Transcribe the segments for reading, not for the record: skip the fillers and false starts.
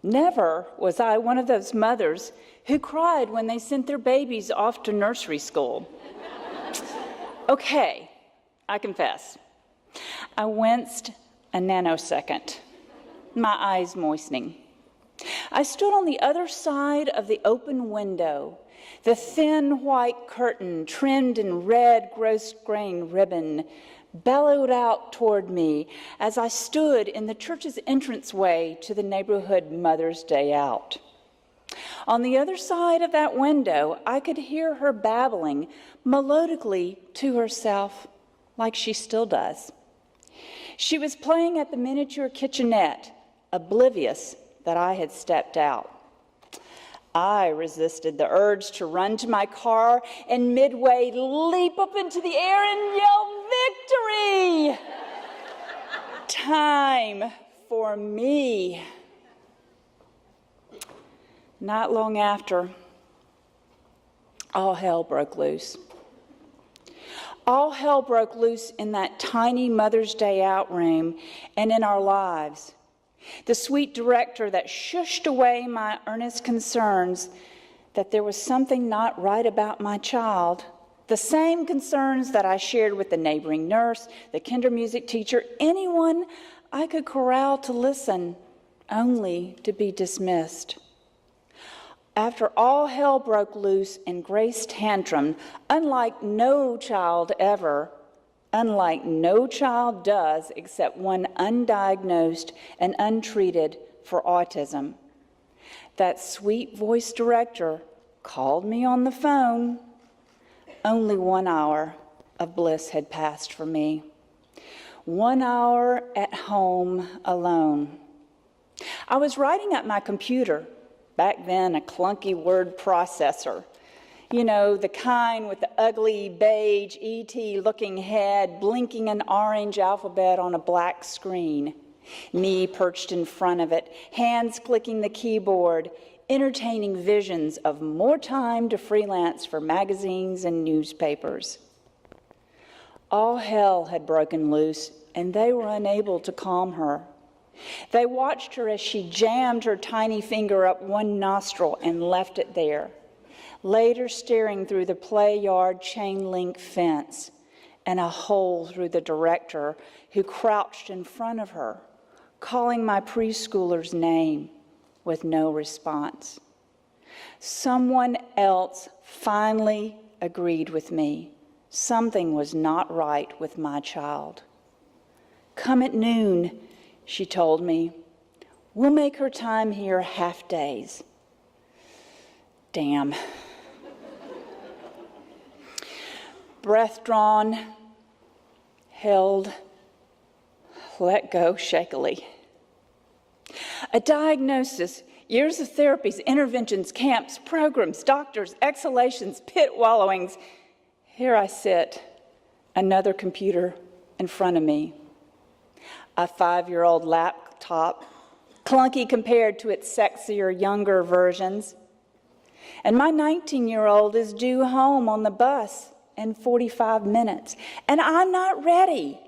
Never was I one of those mothers who cried when they sent their babies off to nursery school. Okay, I confess. I winced a nanosecond, my eyes moistening. I stood on the other side of the open window, the thin white curtain trimmed in red gross-grain ribbon bellowed out toward me as I stood in the church's entranceway to the neighborhood Mother's Day Out. On the other side of that window, I could hear her babbling melodically to herself, like she still does. She was playing at the miniature kitchenette, oblivious that I had stepped out. I resisted the urge to run to my car and midway leap up into the air and yell, "Victory!" Time for me. Not long after, all hell broke loose. All hell broke loose in that tiny Mother's Day Out room and in our lives. The sweet director that shushed away my earnest concerns that there was something not right about my child, the same concerns that I shared with the neighboring nurse, the kinder music teacher, anyone I could corral to listen, only to be dismissed. After all hell broke loose in Grace tantrum, unlike no child does except one undiagnosed and untreated for autism, that sweet voice director called me on the phone. Only 1 hour of bliss had passed for me. 1 hour at home alone. I was writing at my computer, back then a clunky word processor. You know, the kind with the ugly beige ET-looking head blinking an orange alphabet on a black screen. Me perched in front of it, hands clicking the keyboard, entertaining visions of more time to freelance for magazines and newspapers. All hell had broken loose, and they were unable to calm her. They watched her as she jammed her tiny finger up one nostril and left it there, later staring through the play yard chain-link fence and a hole through the director who crouched in front of her, calling my preschooler's name with no response. Someone else finally agreed with me. Something was not right with my child. "Come at noon," she told me. "We'll make her time here half days." Damn. Breath drawn, held, let go shakily. A diagnosis, years of therapies, interventions, camps, programs, doctors, exhalations, pit wallowings. Here I sit, another computer in front of me. A 5-year-old laptop, clunky compared to its sexier, younger versions. And my 19-year-old is due home on the bus in 45 minutes. And I'm not ready.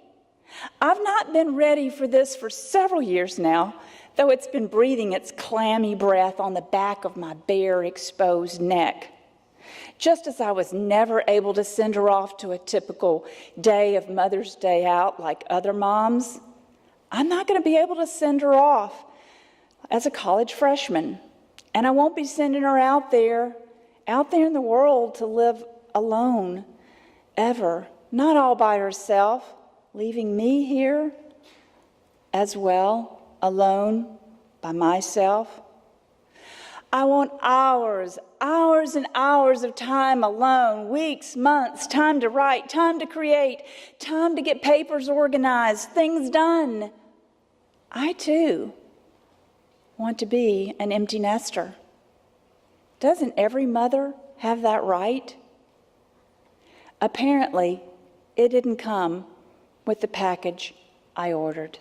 I've not been ready for this for several years now, though it's been breathing its clammy breath on the back of my bare, exposed neck. Just as I was never able to send her off to a typical day of Mother's Day Out like other moms, I'm not going to be able to send her off as a college freshman. And I won't be sending her out there in the world to live alone, ever, not all by herself, leaving me here as well, alone by myself. I want hours and hours of time alone, weeks, months, time to write, time to create, time to get papers organized, things done. I, too, want to be an empty nester. Doesn't every mother have that right? Apparently, it didn't come with the package I ordered.